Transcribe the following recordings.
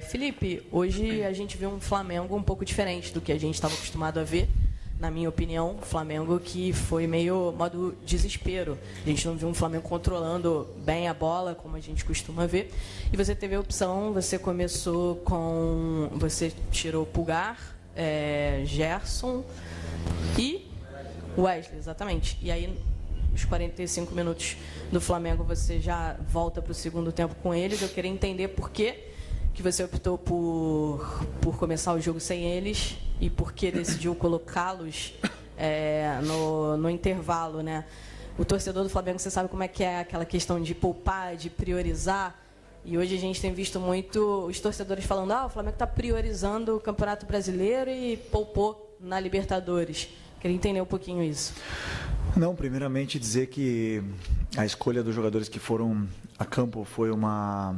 Felipe, hoje a gente viu um Flamengo um pouco diferente do que a gente estava acostumado a ver. Na minha opinião, o Flamengo que foi meio modo desespero. A gente não viu um Flamengo controlando bem a bola, como a gente costuma ver. E você teve a opção, você começou com... Você tirou Pulgar, Gerson e Wesley, exatamente. E aí, os 45 minutos do Flamengo, você já volta para o segundo tempo com eles. Eu queria entender por que você optou por começar o jogo sem eles e por que decidiu colocá-los no intervalo, né? O torcedor do Flamengo, você sabe como é que é aquela questão de poupar, de priorizar. E hoje a gente tem visto muito os torcedores falando: o Flamengo está priorizando o Campeonato Brasileiro e poupou na Libertadores. Queria entender um pouquinho isso. Não, primeiramente dizer que a escolha dos jogadores que foram a campo foi uma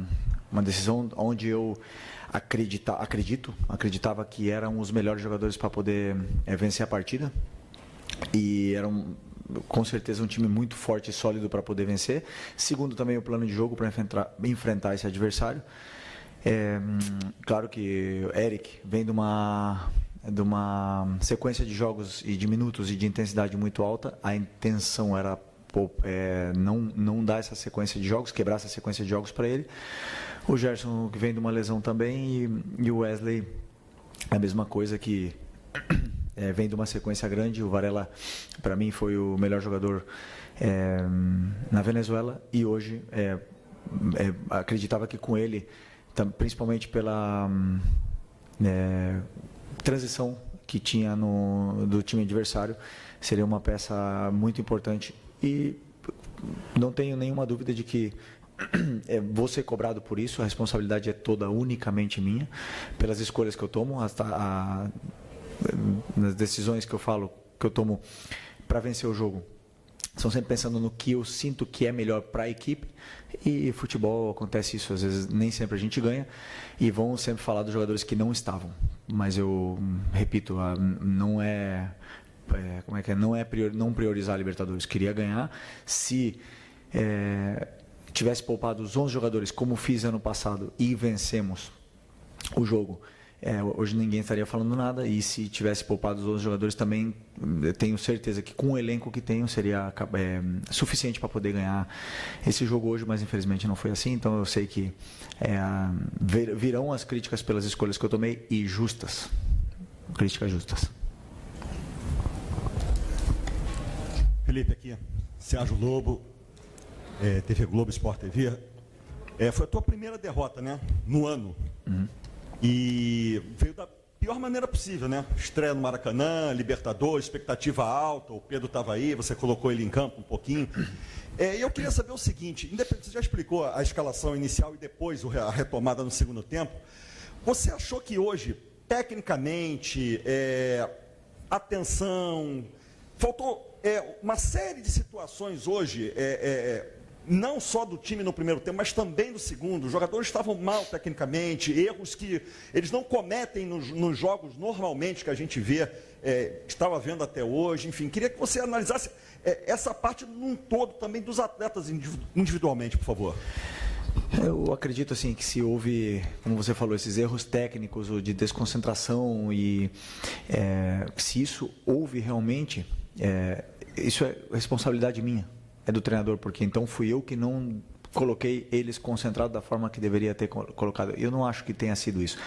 decisão onde eu acreditava que eram os melhores jogadores para poder vencer a partida. E eram, com certeza, um time muito forte e sólido para poder vencer. Segundo, também o plano de jogo para enfrentar esse adversário. Claro que o Eric vem de uma sequência de jogos e de minutos e de intensidade muito alta. A intenção era não dar essa sequência de jogos, quebrar essa sequência de jogos para ele. O Gerson, que vem de uma lesão também, e o Wesley, a mesma coisa, que vem de uma sequência grande. O Varela, para mim, foi o melhor jogador na Venezuela, e hoje acreditava que com ele, principalmente pela transição que tinha do time adversário, seria uma peça muito importante. E não tenho nenhuma dúvida de que vou ser cobrado por isso. A responsabilidade é toda unicamente minha, pelas escolhas que eu tomo, nas decisões que eu tomo para vencer o jogo. São sempre pensando no que eu sinto que é melhor para a equipe, e futebol acontece isso, às vezes nem sempre a gente ganha, e vão sempre falar dos jogadores que não estavam, mas eu repito, não não priorizar a Libertadores. Queria ganhar. Se tivesse poupado os 11 jogadores como fiz ano passado e vencemos o jogo, hoje ninguém estaria falando nada. E se tivesse poupado os 11 jogadores também, eu tenho certeza que com o elenco que tenho seria suficiente para poder ganhar esse jogo hoje, mas infelizmente não foi assim. Então eu sei que virão as críticas pelas escolhas que eu tomei, e justas, críticas justas. Felipe, aqui, Sérgio Lobo, TV Globo, Sport TV. Foi a tua primeira derrota, né, no ano. Uhum. E veio da pior maneira possível, né? Estreia no Maracanã, Libertadores, expectativa alta, o Pedro estava aí, você colocou ele em campo um pouquinho. E eu queria saber o seguinte: você já explicou a escalação inicial e depois a retomada no segundo tempo. Você achou que hoje, tecnicamente, atenção, faltou uma série de situações hoje, não só do time no primeiro tempo, mas também no segundo? Os jogadores estavam mal tecnicamente, erros que eles não cometem nos jogos normalmente que a gente vê, estava vendo até hoje. Enfim, queria que você analisasse essa parte num todo também dos atletas individualmente, por favor. Eu acredito assim que se houve, como você falou, esses erros técnicos ou de desconcentração, e se isso houve realmente, isso é responsabilidade minha, é do treinador, porque então fui eu que não coloquei eles concentrados da forma que deveria ter colocado. Eu não acho que tenha sido isso.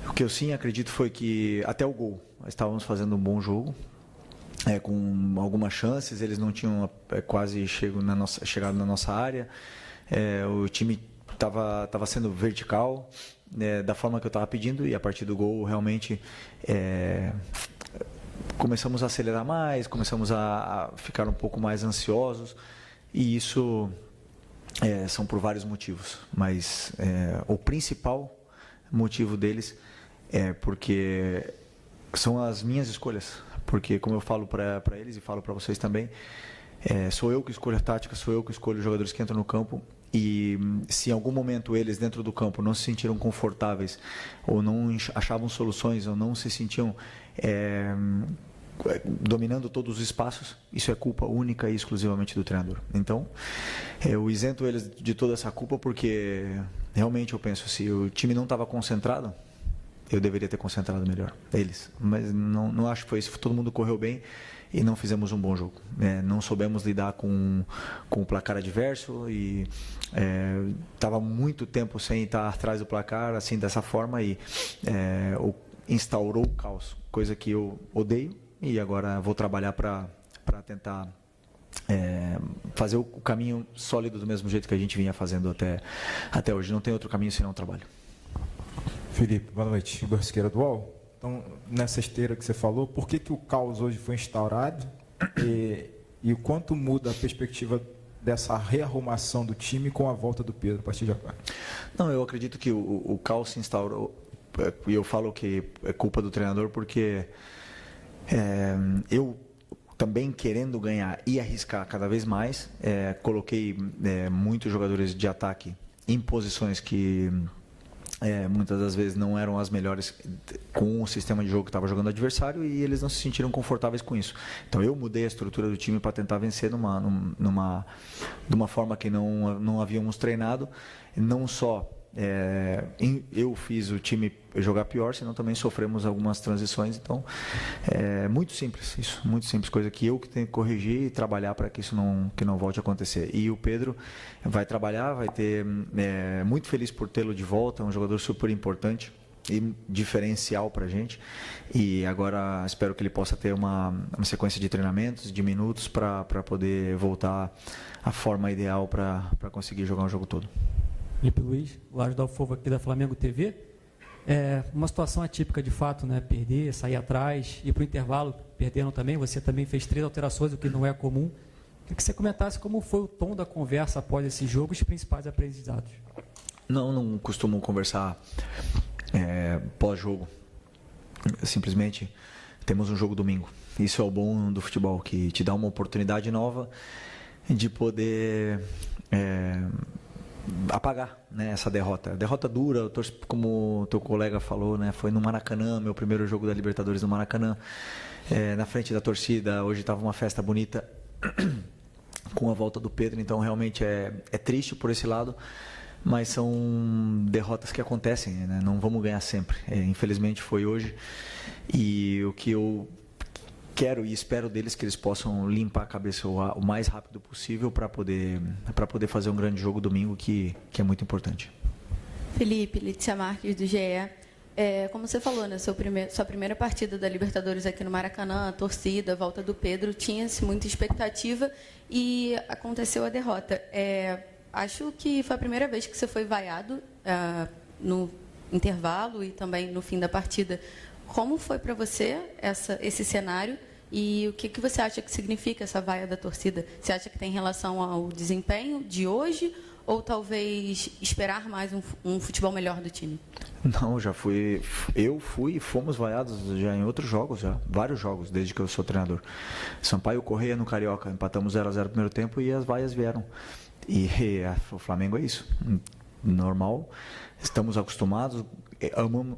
O que eu sim acredito foi que até o gol estávamos fazendo um bom jogo, com algumas chances, eles não tinham quase chegado na nossa área. O time estava sendo vertical, da forma que eu estava pedindo, e a partir do gol realmente começamos a acelerar mais, começamos a ficar um pouco mais ansiosos, e isso são por vários motivos, mas o principal motivo deles é porque são as minhas escolhas, porque, como eu falo para eles e falo para vocês também, sou eu que escolho a tática, sou eu que escolho os jogadores que entram no campo. E se em algum momento eles dentro do campo não se sentiram confortáveis, ou não achavam soluções, ou não se sentiam dominando todos os espaços, isso é culpa única e exclusivamente do treinador. Então, eu isento eles de toda essa culpa porque realmente eu penso, se o time não estava concentrado, eu deveria ter concentrado melhor, eles. Mas não acho que foi isso, todo mundo correu bem e não fizemos um bom jogo. Não soubemos lidar com o placar adverso e estava muito tempo sem estar atrás do placar, assim, dessa forma, e instaurou o caos, coisa que eu odeio, e agora vou trabalhar para tentar fazer o caminho sólido do mesmo jeito que a gente vinha fazendo até hoje. Não tem outro caminho senão o trabalho. Felipe, boa noite. Igor Siqueira do UOL. Então, nessa esteira que você falou, por que o caos hoje foi instaurado e o quanto muda a perspectiva dessa rearrumação do time com a volta do Pedro a partir de agora? Não, eu acredito que o caos se instaurou, e eu falo que é culpa do treinador porque eu também querendo ganhar e arriscar cada vez mais, coloquei muitos jogadores de ataque em posições que muitas das vezes não eram as melhores com o sistema de jogo que estava jogando o adversário, e eles não se sentiram confortáveis com isso. Então eu mudei a estrutura do time para tentar vencer de uma forma que não havíamos treinado, não só eu fiz o time jogar pior, senão também sofremos algumas transições. Então é muito simples isso, muito simples, coisa que eu que tenho que corrigir e trabalhar para que isso não volte a acontecer. E o Pedro vai trabalhar, vai ter muito feliz por tê-lo de volta, é um jogador super importante e diferencial para a gente, e agora espero que ele possa ter uma sequência de treinamentos, de minutos, para poder voltar à forma ideal para conseguir jogar o jogo todo. Felipe Luiz, Laje da Alfova aqui da Flamengo TV. Uma situação atípica de fato, né? Perder, sair atrás, ir para o intervalo, perdendo também. Você também fez 3 alterações, o que não é comum. Queria que você comentasse como foi o tom da conversa após esse jogo e os principais aprendizados. Não costumo conversar pós-jogo. Simplesmente temos um jogo domingo. Isso é o bom do futebol, que te dá uma oportunidade nova de poder apagar, né, essa derrota. Derrota dura, como o teu colega falou, né, foi no Maracanã, meu primeiro jogo da Libertadores no Maracanã, na frente da torcida. Hoje estava uma festa bonita com a volta do Pedro, então realmente é triste por esse lado, mas são derrotas que acontecem, né? Não vamos ganhar sempre. Infelizmente foi hoje, e o que eu quero e espero deles que eles possam limpar a cabeça o mais rápido possível para poder fazer um grande jogo domingo, que é muito importante. Felipe, Letícia Marques do GE. Como você falou, né, sua primeira partida da Libertadores aqui no Maracanã, a torcida, a volta do Pedro, tinha-se muita expectativa e aconteceu a derrota. Acho que foi a primeira vez que você foi vaiado no intervalo e também no fim da partida. Como foi para você esse cenário e o que você acha que significa essa vaia da torcida? Você acha que tem relação ao desempenho de hoje ou talvez esperar mais um futebol melhor do time? Não, eu fui e fomos vaiados já em outros jogos, vários jogos, desde que eu sou treinador. Sampaio Correia no Carioca, empatamos 0-0 no primeiro tempo e as vaias vieram. E o Flamengo é isso, normal, estamos acostumados,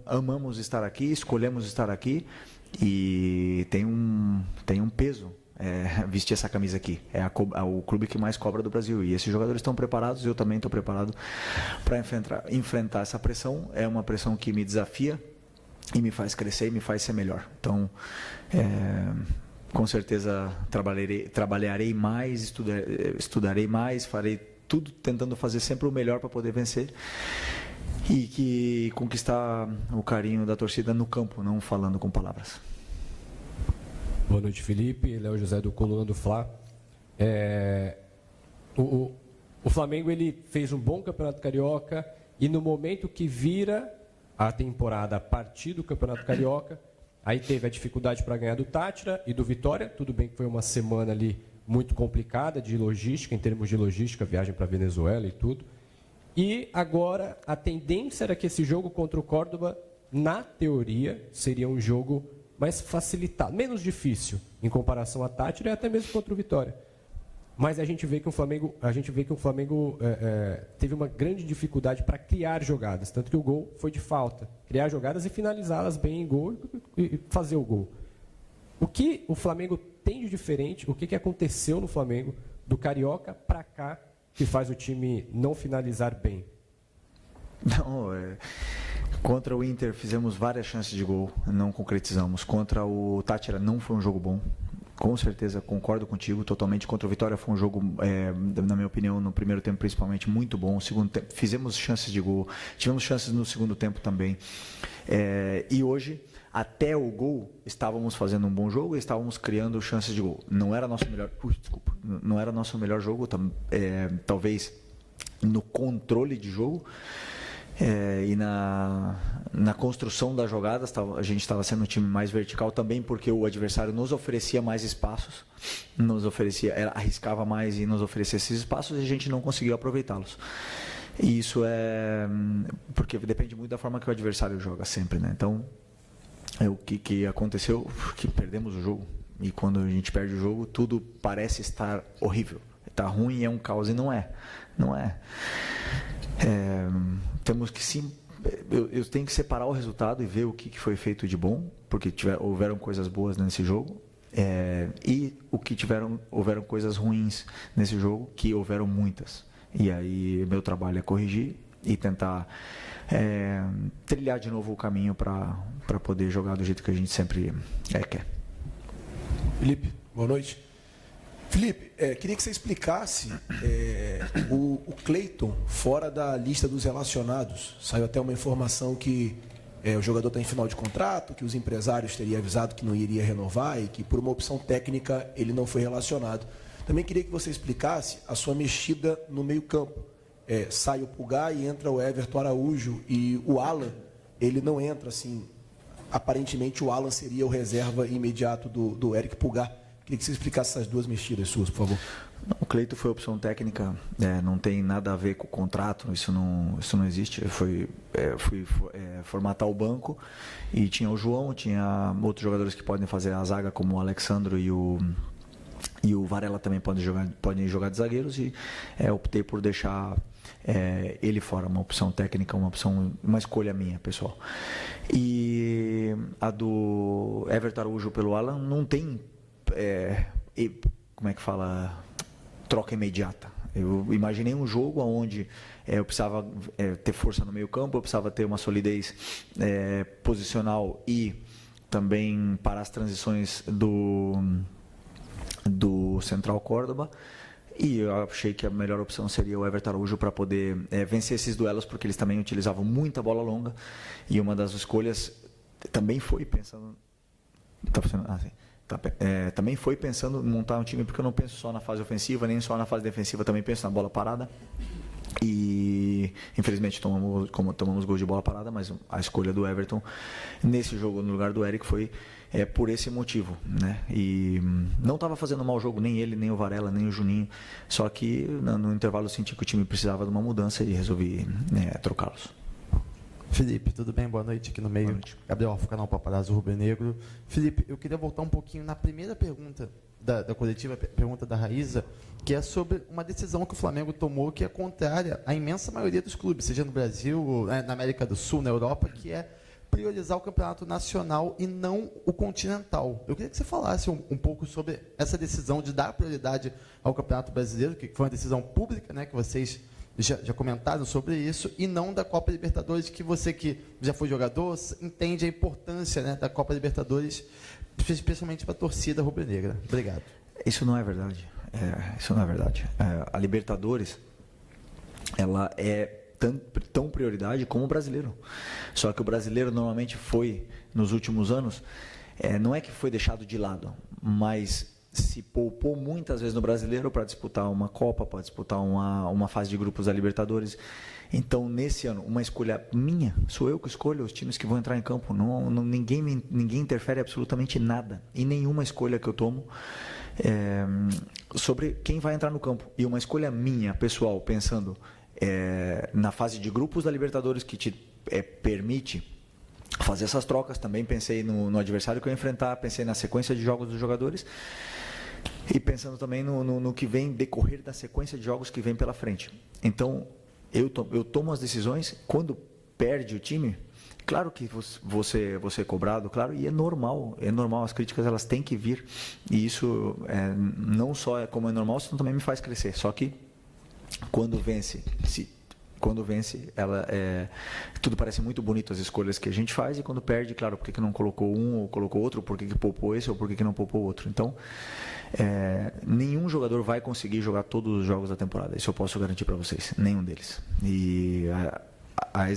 amamos estar aqui, escolhemos estar aqui, e tem um peso vestir essa camisa aqui. É o clube que mais cobra do Brasil, e esses jogadores estão preparados, eu também estou preparado para enfrentar essa pressão. É uma pressão que me desafia e me faz crescer e me faz ser melhor. Então com certeza trabalharei mais, estudarei mais, farei tudo tentando fazer sempre o melhor para poder vencer e conquistar o carinho da torcida no campo, não falando com palavras. Boa noite, Felipe. Léo José do Coluna do Fla. O Flamengo ele fez um bom Campeonato Carioca e no momento que vira a temporada a partir do Campeonato Carioca, aí teve a dificuldade para ganhar do Tátira e do Vitória. Tudo bem que foi uma semana ali muito complicada de logística, em termos de logística, viagem para a Venezuela e tudo. E agora a tendência era que esse jogo contra o Córdoba, na teoria, seria um jogo mais facilitado, menos difícil em comparação a Tátira e até mesmo contra o Vitória. Mas a gente vê que o Flamengo, teve uma grande dificuldade para criar jogadas, tanto que o gol foi de falta. Criar jogadas e finalizá-las bem em gol e fazer o gol. O que o Flamengo tem de diferente, o que aconteceu no Flamengo do Carioca para cá que faz o time não finalizar bem? Não, contra o Inter fizemos várias chances de gol, não concretizamos. Contra o Táchira não foi um jogo bom. Com certeza, concordo contigo totalmente. Contra o Vitória foi um jogo, na minha opinião, no primeiro tempo principalmente, muito bom. No segundo tempo, fizemos chances de gol, tivemos chances no segundo tempo também. E hoje, até o gol, estávamos fazendo um bom jogo e estávamos criando chances de gol. Não era nosso melhor, não era nosso melhor jogo, talvez no controle de jogo. E na construção das jogadas, a gente estava sendo um time mais vertical também, porque o adversário nos oferecia mais espaços, arriscava mais e nos oferecia esses espaços e a gente não conseguiu aproveitá-los. E isso porque depende muito da forma que o adversário joga sempre, né? Então, o que aconteceu? Que perdemos o jogo. E quando a gente perde o jogo, tudo parece estar horrível. Está ruim e é um caos, e não é. Não é. Temos que sim. Eu tenho que separar o resultado e ver o que foi feito de bom, porque houveram coisas boas nesse jogo, e houveram coisas ruins nesse jogo, que houveram muitas. E aí meu trabalho é corrigir e tentar trilhar de novo o caminho para poder jogar do jeito que a gente sempre quer. Felipe, boa noite. Felipe, queria que você explicasse o Cleiton fora da lista dos relacionados. Saiu até uma informação que o jogador está em final de contrato, que os empresários teriam avisado que não iria renovar e que por uma opção técnica ele não foi relacionado. Também queria que você explicasse a sua mexida no meio-campo. Sai o Pulgar e entra o Everton Araújo, e o Alan, ele não entra assim. Aparentemente o Alan seria o reserva imediato do Eric Pulgar. Queria que você explicasse essas duas mexidas suas, por favor. O Cleiton foi opção técnica, não tem nada a ver com o contrato, isso não existe. Fui formatar o banco e tinha o João, tinha outros jogadores que podem fazer a zaga, como o Alexandro e o Varela também podem jogar de zagueiros, e optei por deixar ele fora, uma opção técnica, uma escolha minha, pessoal. E a do Everton Araújo pelo Alan não tem, como é que fala, troca imediata. Eu imaginei um jogo onde eu precisava ter força no meio campo, eu precisava ter uma solidez posicional e também para as transições do Central Córdoba, e eu achei que a melhor opção seria o Everton Araújo para poder vencer esses duelos, porque eles também utilizavam muita bola longa, e uma das escolhas também foi pensando... Tá funcionando? Ah, sim. Também foi pensando em montar um time, porque eu não penso só na fase ofensiva, nem só na fase defensiva, também penso na bola parada. E infelizmente tomamos gol de bola parada, mas a escolha do Everton nesse jogo no lugar do Eric foi por esse motivo, né? E não estava fazendo um mau jogo, nem ele, nem o Varela, nem o Juninho, só que no intervalo eu senti que o time precisava de uma mudança e resolvi trocá-los. Felipe, tudo bem? Boa noite aqui no meio. Boa noite. Gabriel Alfa, canal Paparazzo Rubro-Negro. Felipe, eu queria voltar um pouquinho na primeira pergunta da coletiva, pergunta da Raíza, que é sobre uma decisão que o Flamengo tomou que é contrária à imensa maioria dos clubes, seja no Brasil, na América do Sul, na Europa, que é priorizar o campeonato nacional e não o continental. Eu queria que você falasse um pouco sobre essa decisão de dar prioridade ao campeonato brasileiro, que foi uma decisão pública, né, que vocês já comentaram sobre isso, e não da Copa Libertadores, que você que já foi jogador entende a importância, né, da Copa Libertadores, especialmente para a torcida rubro-negra. Obrigado. Isso não é verdade. Isso não é verdade. A Libertadores, ela é tão prioridade como o brasileiro. Só que o brasileiro normalmente foi, nos últimos anos, não é que foi deixado de lado, mas se poupou muitas vezes no brasileiro para disputar uma Copa, para disputar uma fase de grupos da Libertadores. Então, nesse ano, uma escolha minha, sou eu que escolho os times que vão entrar em campo. Ninguém interfere absolutamente nada em nenhuma escolha que eu tomo sobre quem vai entrar no campo. E uma escolha minha, pessoal, pensando na fase de grupos da Libertadores, que te permite fazer essas trocas. Também pensei no adversário que eu ia enfrentar, pensei na sequência de jogos dos jogadores e pensando também no que vem decorrer da sequência de jogos que vem pela frente. Então, eu tomo as decisões. Quando perde o time, Claro que você é cobrado, claro, e é normal, as críticas elas têm que vir, e isso não só é como é normal, isso também me faz crescer, só que quando vence, tudo parece muito bonito as escolhas que a gente faz, e quando perde, claro, por que não colocou um ou colocou outro, por que poupou esse ou por que não poupou outro. Então, nenhum jogador vai conseguir jogar todos os jogos da temporada, isso eu posso garantir para vocês, nenhum deles. E a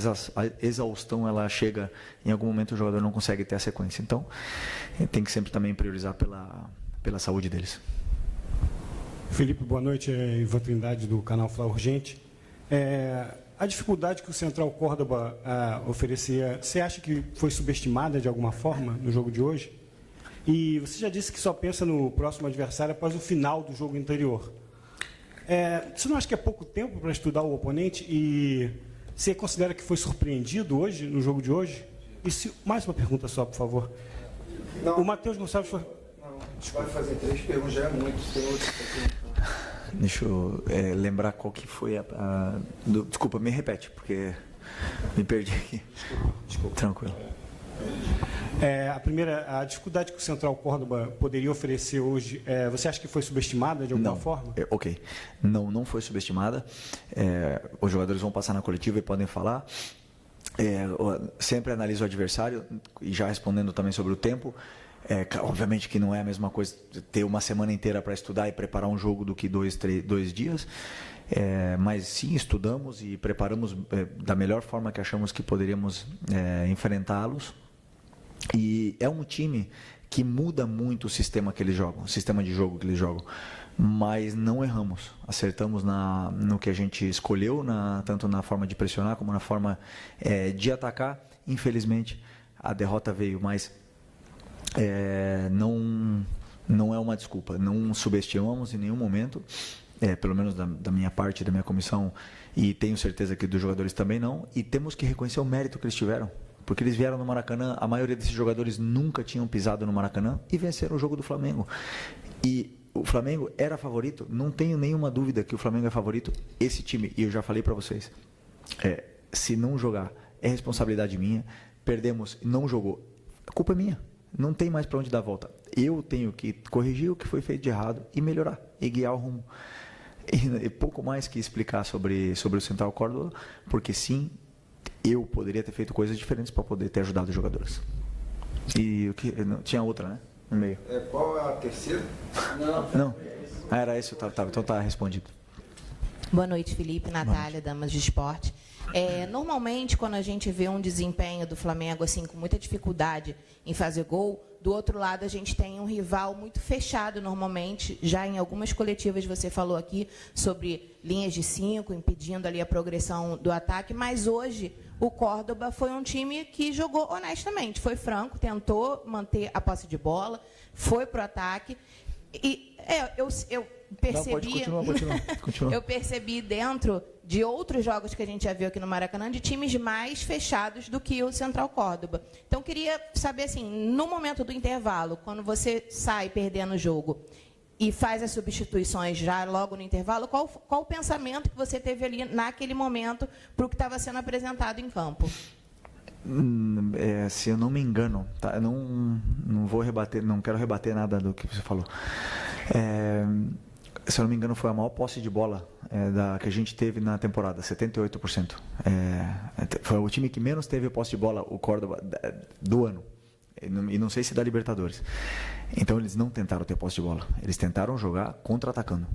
exaustão, ela chega, em algum momento o jogador não consegue ter a sequência. Então, tem que sempre também priorizar pela saúde deles. Felipe, boa noite. Ivan Trindade, do canal Fla Urgente. A dificuldade que o Central Córdoba oferecia, você acha que foi subestimada de alguma forma no jogo de hoje? E você já disse que só pensa no próximo adversário após o final do jogo anterior. Você não acha que é pouco tempo para estudar o oponente? E você considera que foi surpreendido hoje, no jogo de hoje? E mais uma pergunta só, por favor. Não. O Matheus Gonçalves foi... Não, pode fazer 3 perguntas, já é muito. Tem outro aqui. Deixa eu lembrar qual que foi desculpa, me repete, porque me perdi aqui. Desculpa. Tranquilo. A primeira, a dificuldade que o Central Córdoba poderia oferecer hoje, você acha que foi subestimada de alguma forma? Ok. Não foi subestimada. Os jogadores vão passar na coletiva e podem falar. Sempre analiso o adversário, e já respondendo também sobre o tempo. Obviamente que não é a mesma coisa ter uma semana inteira para estudar e preparar um jogo do que 2 dias, mas sim, estudamos e preparamos da melhor forma que achamos que poderíamos enfrentá-los. E é um time que muda muito o sistema que eles jogam, o sistema de jogo que eles jogam, mas não erramos, acertamos no que a gente escolheu, tanto na forma de pressionar como na forma de atacar. Infelizmente a derrota veio, mas não é uma desculpa, não subestimamos em nenhum momento, pelo menos da minha parte, da minha comissão, e tenho certeza que dos jogadores também não, e temos que reconhecer o mérito que eles tiveram, porque eles vieram no Maracanã, a maioria desses jogadores nunca tinham pisado no Maracanã e venceram o jogo do Flamengo. E o Flamengo era favorito, não tenho nenhuma dúvida que o Flamengo é favorito. Esse time, e eu já falei para vocês, se não jogar, é responsabilidade minha. Perdemos, não jogou, a culpa é minha. Não tem mais para onde dar a volta. Eu tenho que corrigir o que foi feito de errado e melhorar, e guiar o rumo. E pouco mais que explicar sobre o Central Córdoba, porque sim, eu poderia ter feito coisas diferentes para poder ter ajudado os jogadores. E tinha outra, né? No meio. Qual é a terceira? Não. Era esse, então tá respondido. Boa noite, Felipe, Natália, Damas de Esporte. Normalmente, quando a gente vê um desempenho do Flamengo assim com muita dificuldade em fazer gol, do outro lado a gente tem um rival muito fechado normalmente. Já em algumas coletivas você falou aqui sobre linhas de 5, impedindo ali a progressão do ataque, mas hoje o Córdoba foi um time que jogou honestamente, foi franco, tentou manter a posse de bola, foi para o ataque. E eu percebi, não, pode continuar. Eu percebi dentro de outros jogos que a gente já viu aqui no Maracanã, de times mais fechados do que o Central Córdoba. Então, queria saber, assim, no momento do intervalo, quando você sai perdendo o jogo e faz as substituições já logo no intervalo, qual o pensamento que você teve ali naquele momento para o que estava sendo apresentado em campo? Se eu não me engano, tá? Eu não vou rebater, não quero rebater nada do que você falou. Se eu não me engano, foi a maior posse de bola que a gente teve na temporada, 78%. Foi o time que menos teve posse de bola, o Córdoba, do ano. E não sei se da Libertadores. Então, eles não tentaram ter posse de bola. Eles tentaram jogar contra-atacando.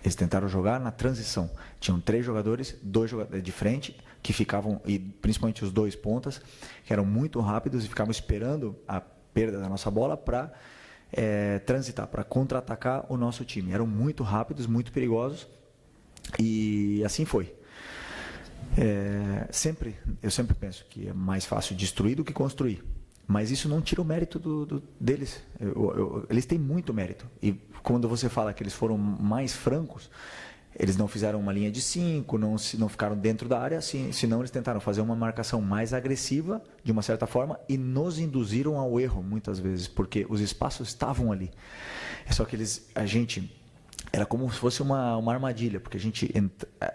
Eles tentaram jogar na transição. Tinham 3 jogadores, 2 jogadores de frente, que ficavam, e principalmente os 2 pontas, que eram muito rápidos e ficavam esperando a perda da nossa bola para transitar, para contra-atacar o nosso time. Eram muito rápidos, muito perigosos, e assim foi. Eu sempre penso que é mais fácil destruir do que construir. Mas isso não tira o mérito deles. Eles têm muito mérito. E quando você fala que eles foram mais francos, eles não fizeram uma linha de 5, não ficaram dentro da área, senão eles tentaram fazer uma marcação mais agressiva, de uma certa forma, e nos induziram ao erro, muitas vezes, porque os espaços estavam ali. É só que a gente era como se fosse uma armadilha, porque a gente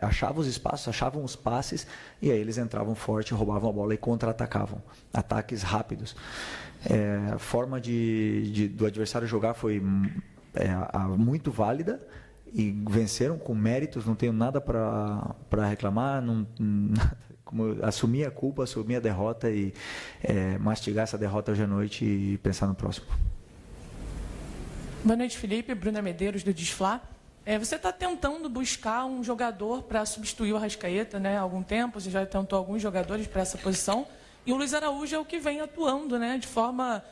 achava os espaços, achavam os passes, e aí eles entravam forte, roubavam a bola e contra-atacavam. Ataques rápidos. A forma do adversário jogar foi muito válida, e venceram com méritos, não tenho nada para reclamar, como assumir a culpa, assumir a derrota e mastigar essa derrota hoje à noite e pensar no próximo. Boa noite, Felipe. Bruna Medeiros, do Desflá. Você está tentando buscar um jogador para substituir o Arrascaeta, né? Há algum tempo, você já tentou alguns jogadores para essa posição. E o Luiz Araújo é o que vem atuando, né, de forma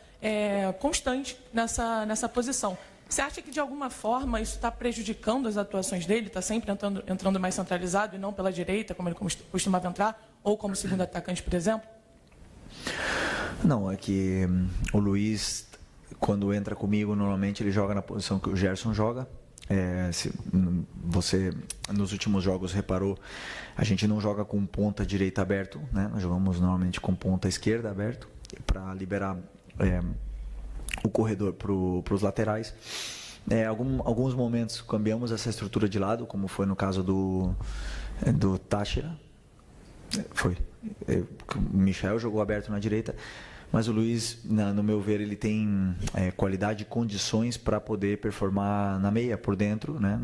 constante nessa posição. Você acha que, de alguma forma, isso está prejudicando as atuações dele? Está sempre entrando mais centralizado e não pela direita, como ele costumava entrar, ou como segundo atacante, por exemplo? Não, é que o Luiz, quando entra comigo, normalmente ele joga na posição que o Gerson joga. Se você, nos últimos jogos, reparou, a gente não joga com ponta direita aberto, né? Nós jogamos normalmente com ponta esquerda aberto, para liberar o corredor para os laterais. Alguns momentos cambiamos essa estrutura de lado, como foi no caso do Táchira. O Michel jogou aberto na direita, mas o Luiz, no meu ver, ele tem qualidade e condições para poder performar na meia, por dentro, né?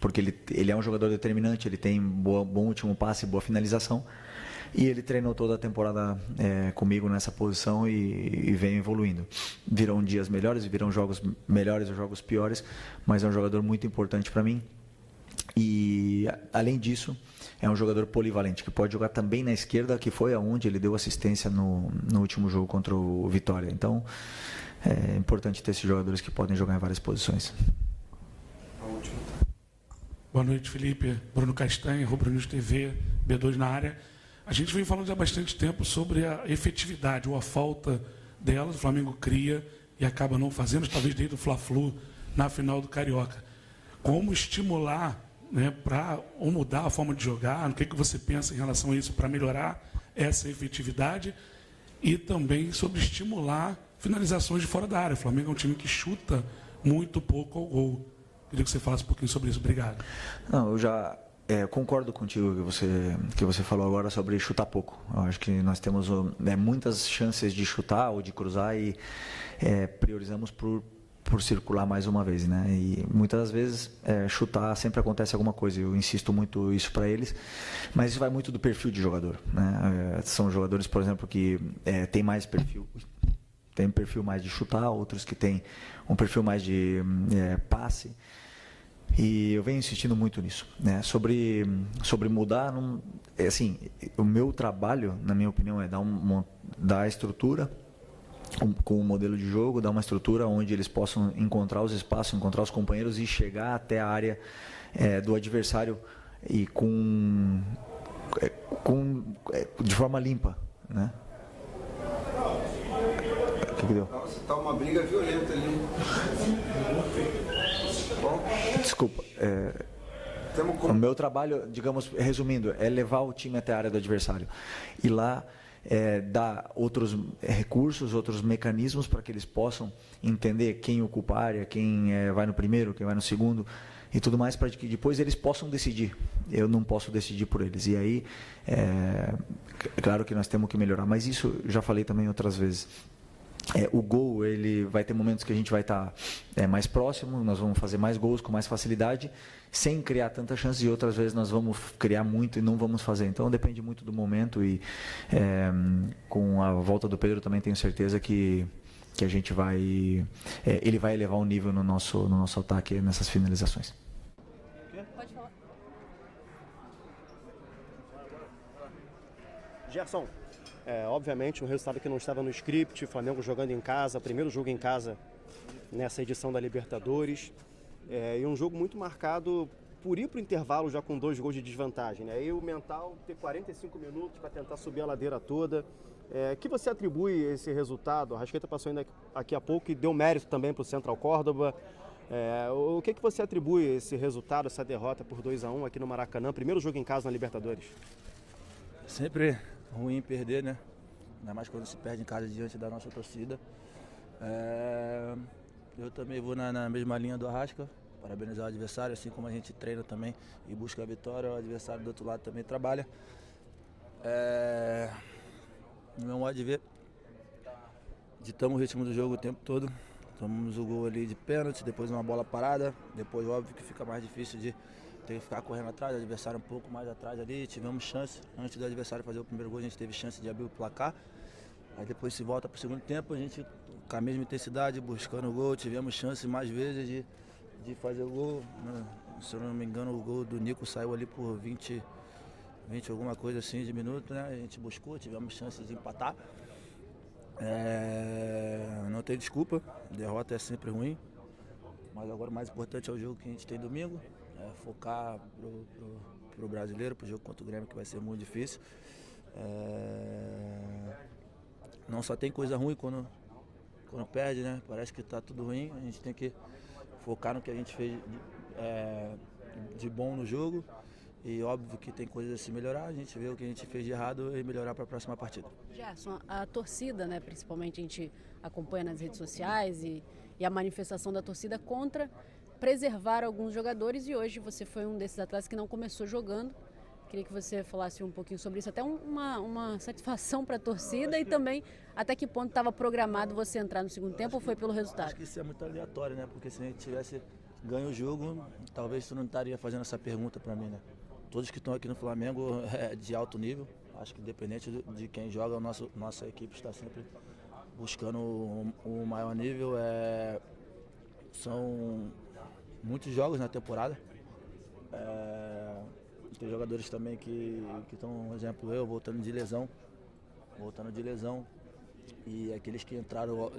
Porque ele é um jogador determinante, ele tem bom último passe, boa finalização. E ele treinou toda a temporada comigo nessa posição e vem evoluindo. Virão dias melhores, virão jogos melhores ou jogos piores, mas é um jogador muito importante para mim. E, além disso, é um jogador polivalente, que pode jogar também na esquerda, que foi aonde ele deu assistência no último jogo contra o Vitória. Então, é importante ter esses jogadores que podem jogar em várias posições. Boa noite, Felipe. Bruno Castanha, Rubro News TV, B2 na área. A gente vem falando já há bastante tempo sobre a efetividade ou a falta dela. O Flamengo cria e acaba não fazendo, talvez desde o Fla-Flu na final do Carioca. Como estimular, né, para mudar a forma de jogar? O que você pensa em relação a isso para melhorar essa efetividade? E também sobre estimular finalizações de fora da área. O Flamengo é um time que chuta muito pouco ao gol. Queria que você falasse um pouquinho sobre isso. Obrigado. Não, eu já concordo contigo que você falou agora sobre chutar pouco. Eu acho que nós temos muitas chances de chutar ou de cruzar e priorizamos por circular mais uma vez, né? E muitas vezes chutar sempre acontece alguma coisa. Eu insisto muito isso para eles, mas isso vai muito do perfil de jogador, né? São jogadores, por exemplo, que têm mais perfil. Tem um perfil mais de chutar, outros que têm um perfil mais de passe. E eu venho insistindo muito nisso, né? Sobre mudar, assim, o meu trabalho, na minha opinião, é dar a estrutura com o modelo de jogo, dar uma estrutura onde eles possam encontrar os espaços, encontrar os companheiros e chegar até a área do adversário e de forma limpa, né? O que deu? Nossa, tá uma briga violenta ali. Desculpa. O meu trabalho, digamos, resumindo, é levar o time até a área do adversário. E lá dar outros recursos, outros mecanismos para que eles possam entender quem ocupa a área, quem vai no primeiro, quem vai no segundo e tudo mais, para que depois eles possam decidir. Eu não posso decidir por eles. E aí, claro que nós temos que melhorar, mas isso eu já falei também outras vezes. O gol, ele vai ter momentos que a gente vai estar mais próximo, nós vamos fazer mais gols com mais facilidade, sem criar tanta chance, e outras vezes nós vamos criar muito e não vamos fazer. Então depende muito do momento e com a volta do Pedro também tenho certeza que a gente ele vai elevar o nível no nosso ataque nessas finalizações. Pode falar. Gerson, obviamente um resultado que não estava no script, o Flamengo jogando em casa, primeiro jogo em casa nessa edição da Libertadores, e um jogo muito marcado por ir para o intervalo já com 2 gols de desvantagem, né? E o mental ter 45 minutos para tentar subir a ladeira toda. Que você atribui esse resultado? A Arrascaeta passou ainda aqui a pouco e deu mérito também para o Central Córdoba. O que você atribui esse resultado, essa derrota por 2-1 aqui no Maracanã, primeiro jogo em casa na Libertadores? Sempre ruim perder, né? Ainda mais quando se perde em casa diante da nossa torcida. Eu também vou na mesma linha do Arrasca, parabenizar o adversário, assim como a gente treina também e busca a vitória, o adversário do outro lado também trabalha. No meu modo de ver, ditamos o ritmo do jogo o tempo todo, tomamos o gol ali de pênalti, depois uma bola parada, depois óbvio que fica mais difícil de ter que ficar correndo atrás, o adversário um pouco mais atrás ali, tivemos chance, antes do adversário fazer o primeiro gol a gente teve chance de abrir o placar, aí depois se volta para o segundo tempo, a gente com a mesma intensidade, buscando o gol, tivemos chance mais vezes de fazer o gol, se eu não me engano o gol do Nico saiu ali por 20 alguma coisa assim de minuto, né? A gente buscou, tivemos chances de empatar. Não tem desculpa, derrota é sempre ruim, mas agora o mais importante é o jogo que a gente tem domingo, focar pro brasileiro, pro jogo contra o Grêmio que vai ser muito difícil. Não só tem coisa ruim quando perde, né? Parece que tá tudo ruim, a gente tem que focar no que a gente fez de bom no jogo. E óbvio que tem coisas a se melhorar, a gente vê o que a gente fez de errado e melhorar para a próxima partida. Gerson, a torcida, né, principalmente a gente acompanha nas redes sociais e a manifestação da torcida contra preservar alguns jogadores, e hoje você foi um desses atletas que não começou jogando. Queria que você falasse um pouquinho sobre isso, até uma satisfação para a torcida e também até que ponto estava programado você entrar no segundo tempo ou foi pelo resultado? Acho que isso é muito aleatório, né? Porque se a gente tivesse ganho o jogo, talvez tu não estaria fazendo essa pergunta para mim, né? Todos que estão aqui no Flamengo é de alto nível, acho que independente de quem joga, nossa equipe está sempre buscando o maior nível. São muitos jogos na temporada, tem jogadores também que estão, por exemplo, eu voltando de lesão, e aqueles que entraram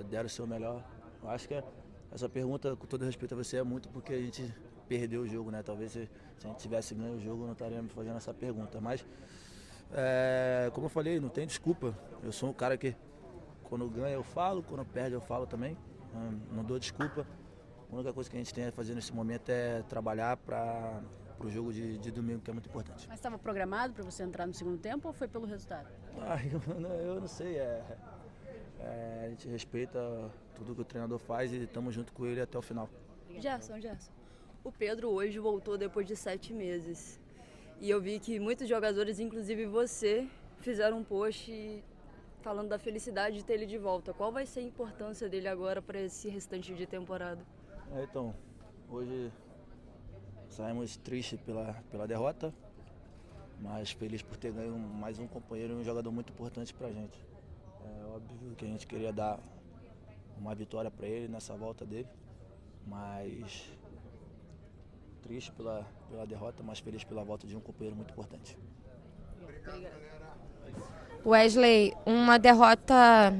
deram o seu melhor. Eu acho que essa pergunta, com todo respeito a você, é muito porque a gente perdeu o jogo, né? Talvez se a gente tivesse ganho o jogo, não estaríamos fazendo essa pergunta. Mas, como eu falei, não tem desculpa. Eu sou um cara que, quando ganha eu falo, quando perde eu falo também. Não dou desculpa. A única coisa que a gente tem a fazer nesse momento é trabalhar para o jogo de domingo, que é muito importante. Mas estava programado para você entrar no segundo tempo ou foi pelo resultado? Eu não sei. A gente respeita tudo que o treinador faz e estamos junto com ele até o final. Gerson, o Pedro hoje voltou depois de 7 meses. E eu vi que muitos jogadores, inclusive você, fizeram um post falando da felicidade de ter ele de volta. Qual vai ser a importância dele agora para esse restante de temporada? Então, hoje saímos tristes pela derrota, mas feliz por ter ganho mais um companheiro e um jogador muito importante para a gente. É óbvio que a gente queria dar uma vitória para ele nessa volta dele, mas triste pela derrota, mas feliz pela volta de um companheiro muito importante. Wesley, uma derrota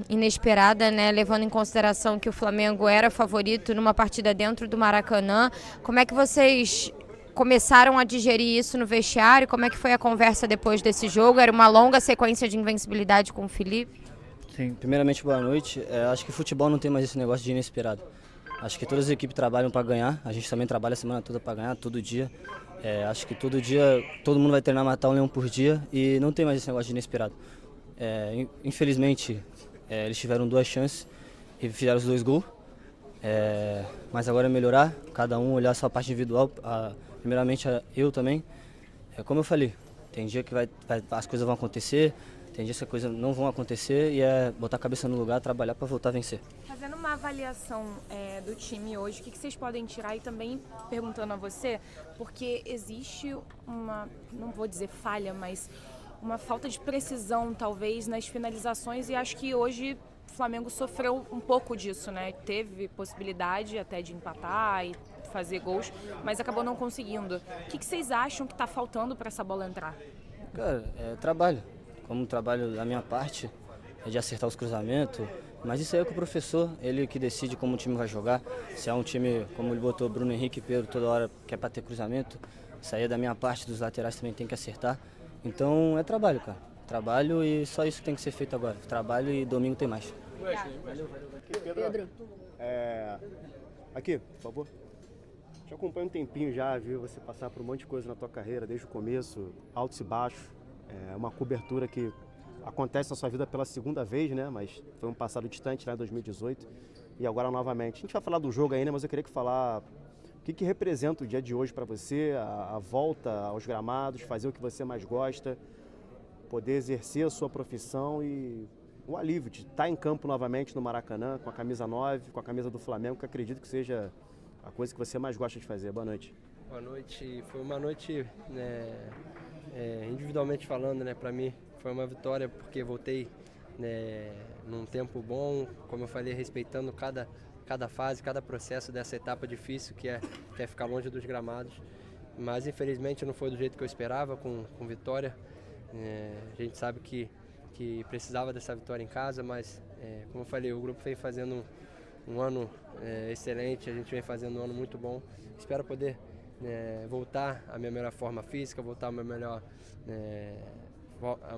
inesperada, né, levando em consideração que o Flamengo era favorito numa partida dentro do Maracanã. Como é que vocês começaram a digerir isso no vestiário? Como é que foi a conversa depois desse jogo? Era uma longa sequência de invencibilidade com o Felipe? Sim, primeiramente boa noite. Acho que futebol não tem mais esse negócio de inesperado. Acho que todas as equipes trabalham para ganhar, a gente também trabalha a semana toda para ganhar, todo dia. Acho que todo dia todo mundo vai treinar matar um leão por dia e não tem mais esse negócio de inesperado. Infelizmente, eles tiveram 2 chances e fizeram os 2 gols. Mas agora é melhorar, cada um olhar sua parte individual, primeiramente eu também. Como eu falei, tem dia que as coisas vão acontecer, tem dias que as coisas não vão acontecer e é botar a cabeça no lugar, trabalhar para voltar a vencer. Fazendo uma avaliação do time hoje, o que vocês podem tirar e também perguntando a você, porque existe uma, não vou dizer falha, mas uma falta de precisão talvez nas finalizações e acho que hoje o Flamengo sofreu um pouco disso, né? Teve possibilidade até de empatar e fazer gols, mas acabou não conseguindo. O que vocês acham que está faltando para essa bola entrar? Cara, trabalho. Como o trabalho da minha parte é de acertar os cruzamentos, mas isso aí é com o professor, ele que decide como o time vai jogar. Se é um time, como ele botou Bruno Henrique e Pedro toda hora que é para ter cruzamento, isso aí é da minha parte, dos laterais também tem que acertar. Então é trabalho, cara. Trabalho e só isso que tem que ser feito agora. Trabalho e domingo tem mais. Pedro. Aqui, por favor. Te acompanho um tempinho já, viu você passar por um monte de coisa na tua carreira, desde o começo, altos e baixos. É uma cobertura que acontece na sua vida pela segunda vez, né? Mas foi um passado distante, lá em 2018. e agora novamente. A gente vai falar do jogo ainda, mas eu queria falar o que representa o dia de hoje para você, a volta aos gramados, fazer o que você mais gosta, poder exercer a sua profissão e o alívio de estar em campo novamente no Maracanã, com a camisa 9, com a camisa do Flamengo, que acredito que seja a coisa que você mais gosta de fazer. Boa noite. Boa noite. Foi uma noite, né, individualmente falando, né, para mim foi uma vitória porque voltei, né, num tempo bom, como eu falei, respeitando cada fase, cada processo dessa etapa difícil que é ficar longe dos gramados. Mas infelizmente não foi do jeito que eu esperava, com vitória. A gente sabe que precisava dessa vitória em casa, mas como eu falei, o grupo vem fazendo um ano excelente, a gente vem fazendo um ano muito bom. Espero poder voltar à minha melhor forma física, voltar à minha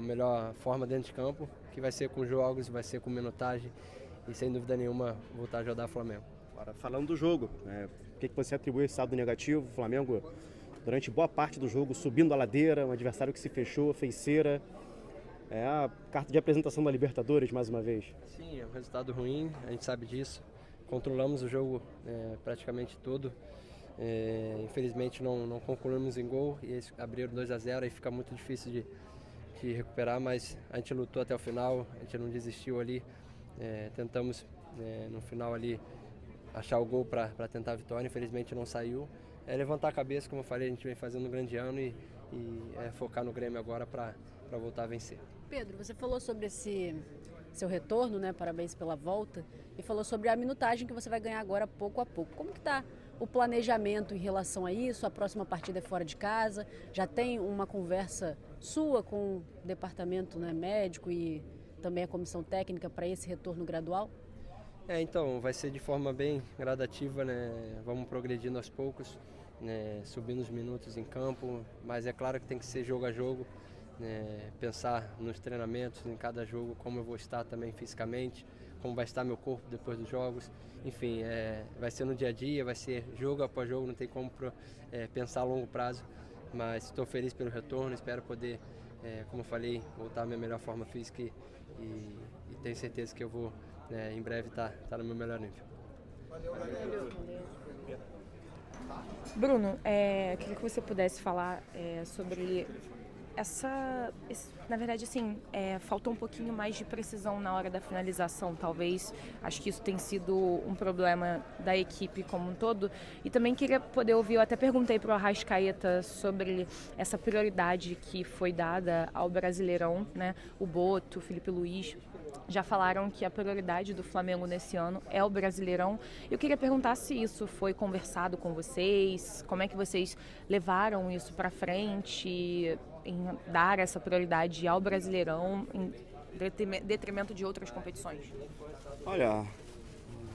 melhor forma dentro de campo, que vai ser com jogos, vai ser com minutagem e sem dúvida nenhuma voltar a ajudar o Flamengo. Agora, falando do jogo, o que você atribui esse saldo negativo? O Flamengo, durante boa parte do jogo, subindo a ladeira, um adversário que se fechou, fez cera. É a carta de apresentação da Libertadores, mais uma vez. Sim, é um resultado ruim, a gente sabe disso. Controlamos o jogo praticamente todo. Infelizmente não concluímos em gol e eles abriram 2-0 e fica muito difícil de recuperar, mas a gente lutou até o final, a gente não desistiu ali. Tentamos no final ali achar o gol para tentar a vitória, infelizmente não saiu. Levantar a cabeça, como eu falei, a gente vem fazendo um grande ano e focar no Grêmio agora para voltar a vencer. Pedro, você falou sobre esse seu retorno, né? Parabéns pela volta, e falou sobre a minutagem que você vai ganhar agora pouco a pouco. Como que está o planejamento em relação a isso? A próxima partida é fora de casa, já tem uma conversa sua com o departamento, né, médico e também a comissão técnica para esse retorno gradual? Então, vai ser de forma bem gradativa, né? Vamos progredindo aos poucos, né? Subindo os minutos em campo, mas é claro que tem que ser jogo a jogo, né? Pensar nos treinamentos, em cada jogo, como eu vou estar também fisicamente, como vai estar meu corpo depois dos jogos. Enfim, vai ser no dia a dia, vai ser jogo após jogo, não tem como pensar a longo prazo, mas estou feliz pelo retorno, espero poder, como eu falei, voltar à minha melhor forma física e tenho certeza que eu vou em breve estar no meu melhor nível. Bruno, queria que você pudesse falar sobre na verdade, assim, faltou um pouquinho mais de precisão na hora da finalização, talvez. Acho que isso tem sido um problema da equipe como um todo. E também queria poder ouvir, eu até perguntei para o Arrascaeta sobre essa prioridade que foi dada ao Brasileirão, né? O Boto, o Felipe Luiz já falaram que a prioridade do Flamengo nesse ano é o Brasileirão. Eu queria perguntar se isso foi conversado com vocês, como é que vocês levaram isso para frente, em dar essa prioridade ao Brasileirão em detrimento de outras competições? Olha,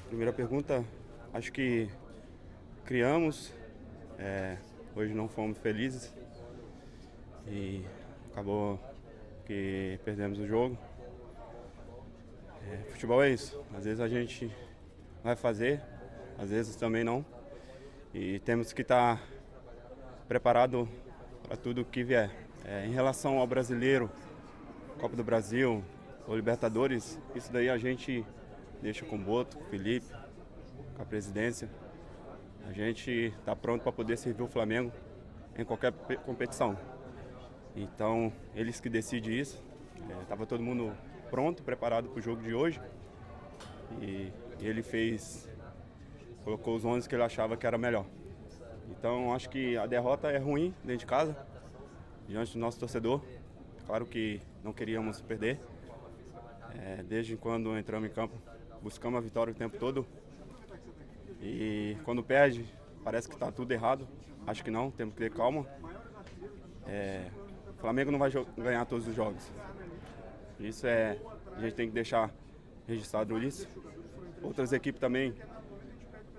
primeira pergunta, acho que criamos, hoje não fomos felizes e acabou que perdemos o jogo. Futebol é isso, às vezes a gente vai fazer, às vezes também não, e temos que estar preparado para tudo que vier. Em relação ao brasileiro, Copa do Brasil, ou Libertadores, isso daí a gente deixa com o Boto, com o Felipe, com a presidência. A gente está pronto para poder servir o Flamengo em qualquer competição. Então, eles que decidem isso. Estava todo mundo pronto, preparado para o jogo de hoje. E ele colocou os 11 que ele achava que era melhor. Então, acho que a derrota é ruim dentro de casa, diante do nosso torcedor. Claro que não queríamos perder. Desde quando entramos em campo, buscamos a vitória o tempo todo. E quando perde, parece que está tudo errado. Acho que não, temos que ter calma. O Flamengo não vai ganhar todos os jogos. Isso a gente tem que deixar registrado isso. Outras equipes também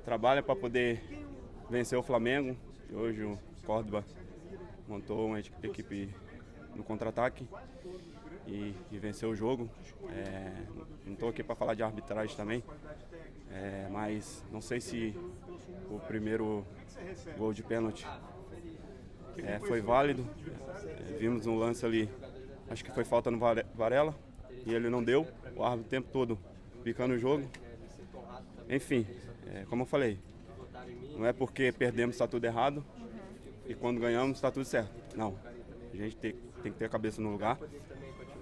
trabalham para poder vencer o Flamengo. E hoje o Córdoba montou uma equipe no contra-ataque e venceu o jogo. Não estou aqui para falar de arbitragem também, mas não sei se o primeiro gol de pênalti foi válido. Vimos um lance ali, acho que foi falta no Varela e ele não deu. O árbitro o tempo todo picando o jogo. Enfim, como eu falei, não é porque perdemos está tudo errado e quando ganhamos está tudo certo. Não, a gente tem que ter a cabeça no lugar.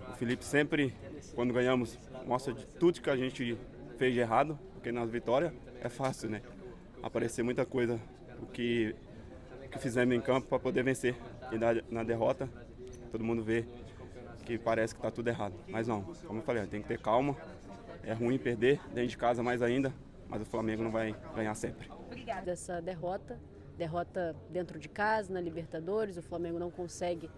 O Felipe sempre, quando ganhamos, mostra de tudo que a gente fez de errado, porque nas vitórias é fácil, né? Aparecer muita coisa, o que fizemos em campo para poder vencer. E na derrota, todo mundo vê que parece que está tudo errado. Mas não, como eu falei, tem que ter calma. É ruim perder, dentro de casa mais ainda, mas o Flamengo não vai ganhar sempre. Obrigada. Dessa derrota dentro de casa, na Libertadores, o Flamengo não consegue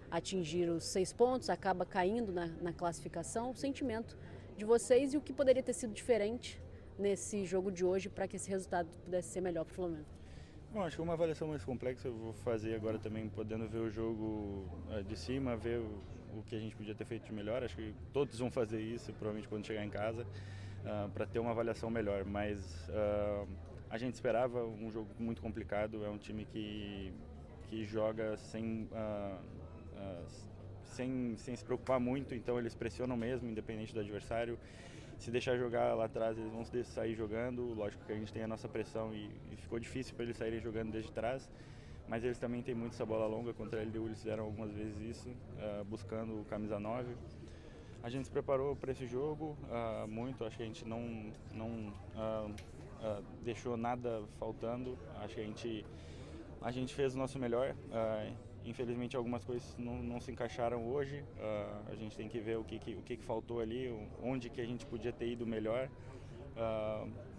atingir os 6 pontos, acaba caindo na classificação. O sentimento de vocês e o que poderia ter sido diferente nesse jogo de hoje para que esse resultado pudesse ser melhor para o Flamengo? Bom, acho que uma avaliação mais complexa eu vou fazer agora também, podendo ver o jogo de cima, ver o que a gente podia ter feito de melhor. Acho que todos vão fazer isso, provavelmente quando chegar em casa, para ter uma avaliação melhor. Mas a gente esperava um jogo muito complicado, é um time que joga sem se preocupar muito, então eles pressionam mesmo, independente do adversário. Se deixar jogar lá atrás, eles vão sair jogando. Lógico que a gente tem a nossa pressão e ficou difícil para eles saírem jogando desde trás, mas eles também têm muito essa bola longa. Contra a LDU eles fizeram algumas vezes isso, buscando o camisa 9. A gente se preparou para esse jogo muito, acho que a gente não deixou nada faltando. Acho que a gente fez o nosso melhor. Infelizmente algumas coisas não se encaixaram hoje, a gente tem que ver o que faltou ali, onde que a gente podia ter ido melhor,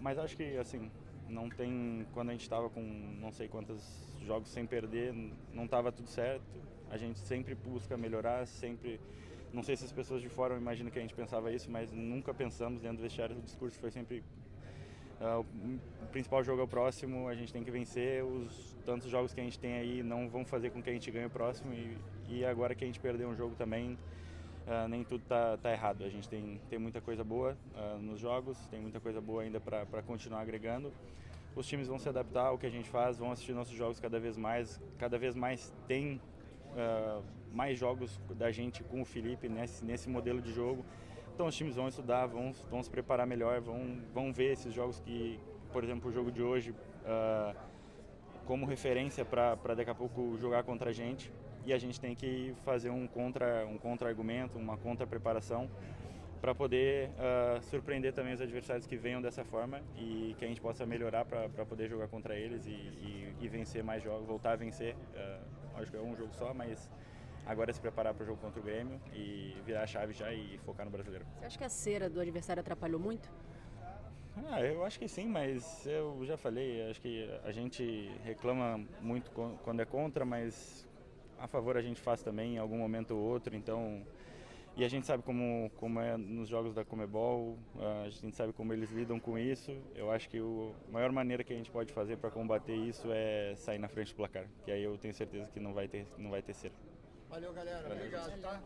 mas acho que assim, não tem, quando a gente estava com não sei quantos jogos sem perder, não estava tudo certo, a gente sempre busca melhorar, sempre, não sei se as pessoas de fora imaginam que a gente pensava isso, mas nunca pensamos dentro do vestiário, o discurso foi sempre o principal jogo é o próximo, a gente tem que vencer, os tantos jogos que a gente tem aí não vão fazer com que a gente ganhe o próximo e agora que a gente perdeu um jogo também, nem tudo tá errado. A gente tem muita coisa boa nos jogos, tem muita coisa boa ainda para continuar agregando. Os times vão se adaptar ao que a gente faz, vão assistir nossos jogos cada vez mais tem mais jogos da gente com o Felipe nesse modelo de jogo. Então os times vão estudar, vão se preparar melhor, vão ver esses jogos que, por exemplo, o jogo de hoje, como referência para daqui a pouco jogar contra a gente. E a gente tem que fazer um contra-argumento, uma contra-preparação para poder surpreender também os adversários que venham dessa forma e que a gente possa melhorar para poder jogar contra eles e vencer mais jogos, voltar a vencer. Acho que é um jogo só, mas agora é se preparar para o jogo contra o Grêmio e virar a chave já e focar no Brasileiro. Você acha que a cera do adversário atrapalhou muito? Eu acho que sim, mas eu já falei, acho que a gente reclama muito quando é contra, mas a favor a gente faz também em algum momento ou outro, então... E a gente sabe como é nos jogos da Comebol, a gente sabe como eles lidam com isso. Eu acho que a maior maneira que a gente pode fazer para combater isso é sair na frente do placar, que aí eu tenho certeza que não vai ter cera. Valeu, galera. Obrigado, tá?